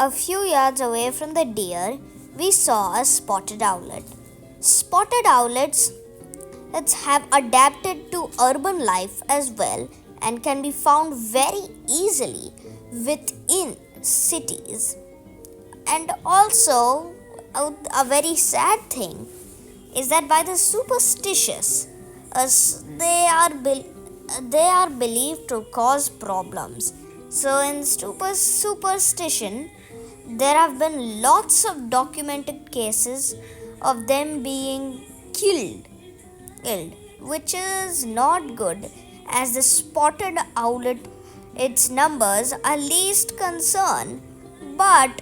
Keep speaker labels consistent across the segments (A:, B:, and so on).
A: A few yards away from the deer, we saw a spotted owlet. Spotted owlets have adapted to urban life as well and can be found very easily within cities. And also, a very sad thing is that by the superstitious, they are believed to cause problems. So, in superstition, there have been lots of documented cases of them being killed, which is not good, as the spotted owlet, its numbers are least concern, but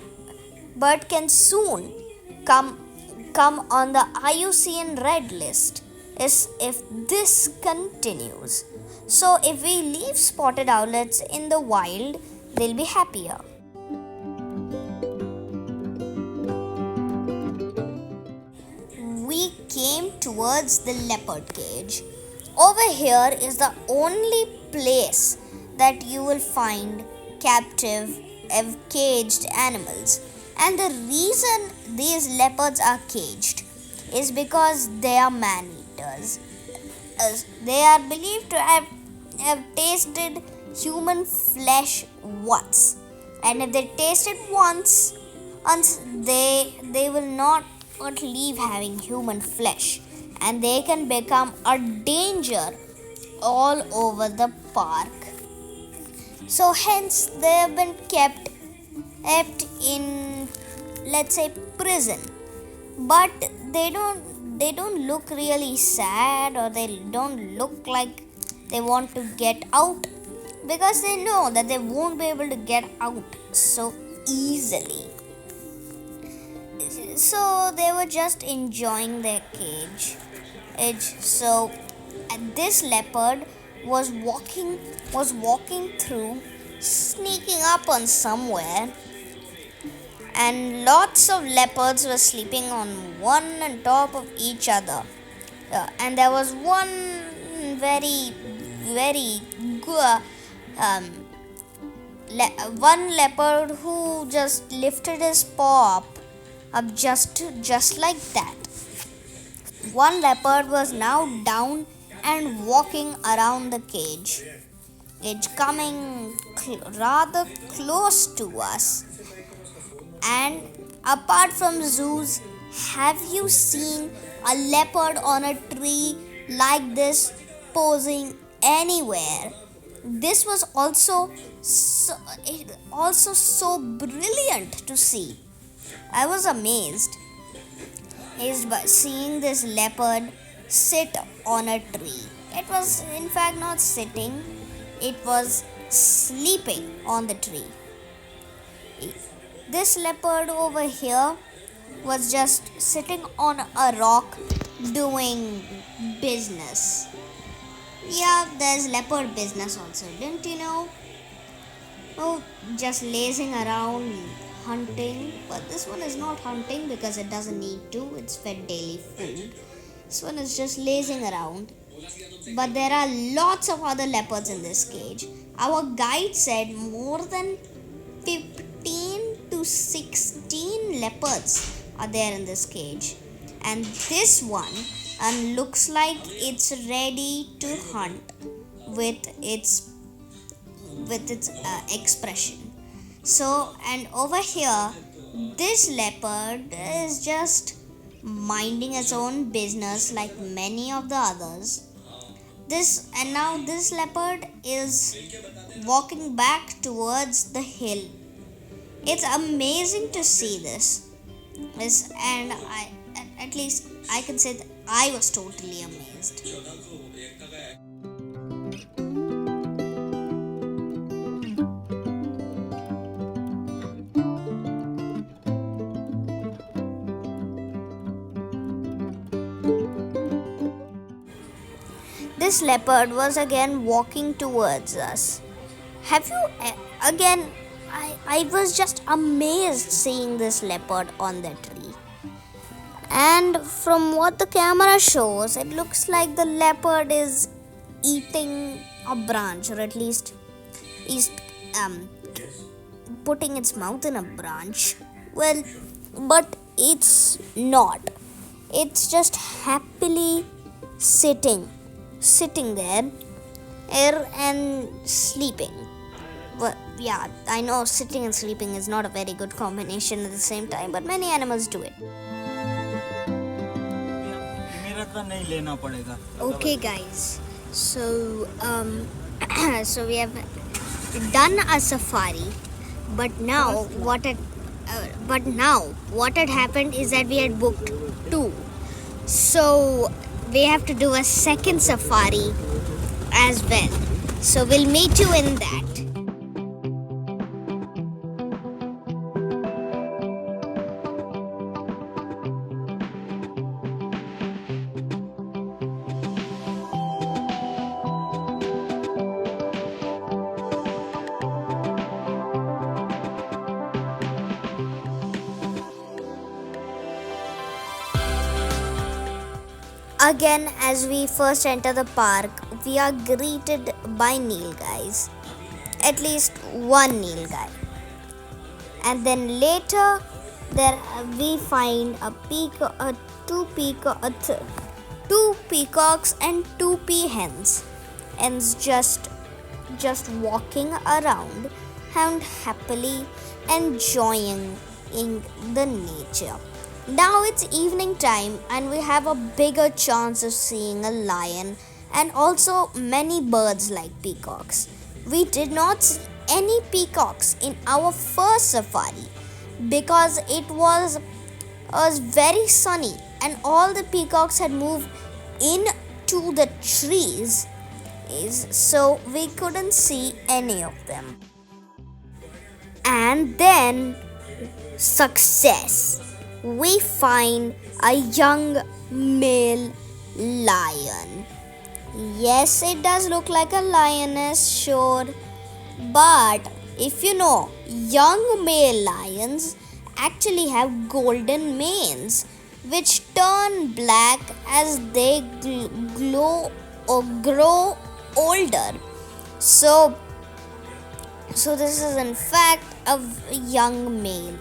A: can soon come on the IUCN red list if this continues. So if we leave spotted owlets in the wild, they'll be happier. We came towards the leopard cage. Over here is the only place that you will find captive, caged animals. And the reason these leopards are caged is because they are man eaters. They are believed to have tasted human flesh once. And if they taste it once they will not leave having human flesh, and they can become a danger all over the park. So hence they have been kept in, let's say, prison. But they don't look really sad, or they don't look like they want to get out, because they know that they won't be able to get out so easily. So they were just enjoying their cage. So this leopard was walking through, sneaking up on somewhere, and lots of leopards were sleeping on one on top of each other. And there was one very good one leopard who just lifted his paw up just like that. One leopard was now down and walking around the cage. It's coming rather close to us. And apart from zoos, have you seen a leopard on a tree like this posing anywhere? This was also so brilliant to see. I was amazed by seeing this leopard sit on a tree. It was in fact not sitting, it was sleeping on the tree. This leopard over here was just sitting on a rock doing business. Yeah, there's leopard business also, didn't you know? Oh, just lazing around, hunting. But this one is not hunting because it doesn't need to, it's fed daily food. This one is just lazing around. But there are lots of other leopards in this cage. Our guide said more than 15 to 16 leopards are there in this cage. And this one looks like it's ready to hunt with its expression. So, and over here, this leopard is just minding its own business like many of the others. Now this leopard is walking back towards the hill. It's amazing to see this. And at least I can say that I was totally amazed. This leopard was again walking towards us. Have you again? I was just amazed seeing this leopard on the tree. And from what the camera shows, it looks like the leopard is eating a branch, or at least is putting its mouth in a branch. Well, but it's not. It's just happily sitting there and sleeping. Well, yeah, I know sitting and sleeping is not a very good combination at the same time, but many animals do it. Okay, guys. So, so we have done a safari, but now what had happened is that we had booked two. So we have to do a second safari as well. So we'll meet you in that. Again, as we first enter the park, we are greeted by Nil guys. At least one Nil guy. And then later, there we find two peacocks and two peahens. Hens just walking around and happily enjoying in the nature. Now it's evening time and we have a bigger chance of seeing a lion and also many birds like peacocks. We did not see any peacocks in our first safari because it was very sunny and all the peacocks had moved into the trees, so we couldn't see any of them. And then success! We find a young male lion. Yes, it does look like a lioness, sure. But if you know, young male lions actually have golden manes which turn black as they glow or grow older. So this is in fact a young male.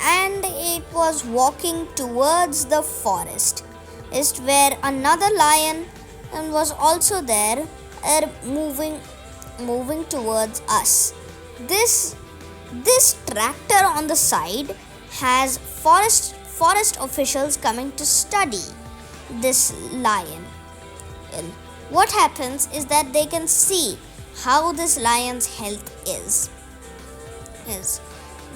A: And it was walking towards the forest is where another lion was also there moving towards us. This tractor on the side has forest officials coming to study this lion. What happens is that they can see how this lion's health is.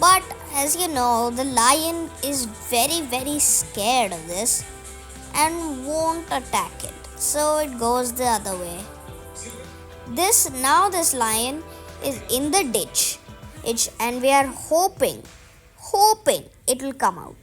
A: But as you know, the lion is very, very scared of this and won't attack it. So it goes the other way. This lion is in the ditch and we are hoping it will come out.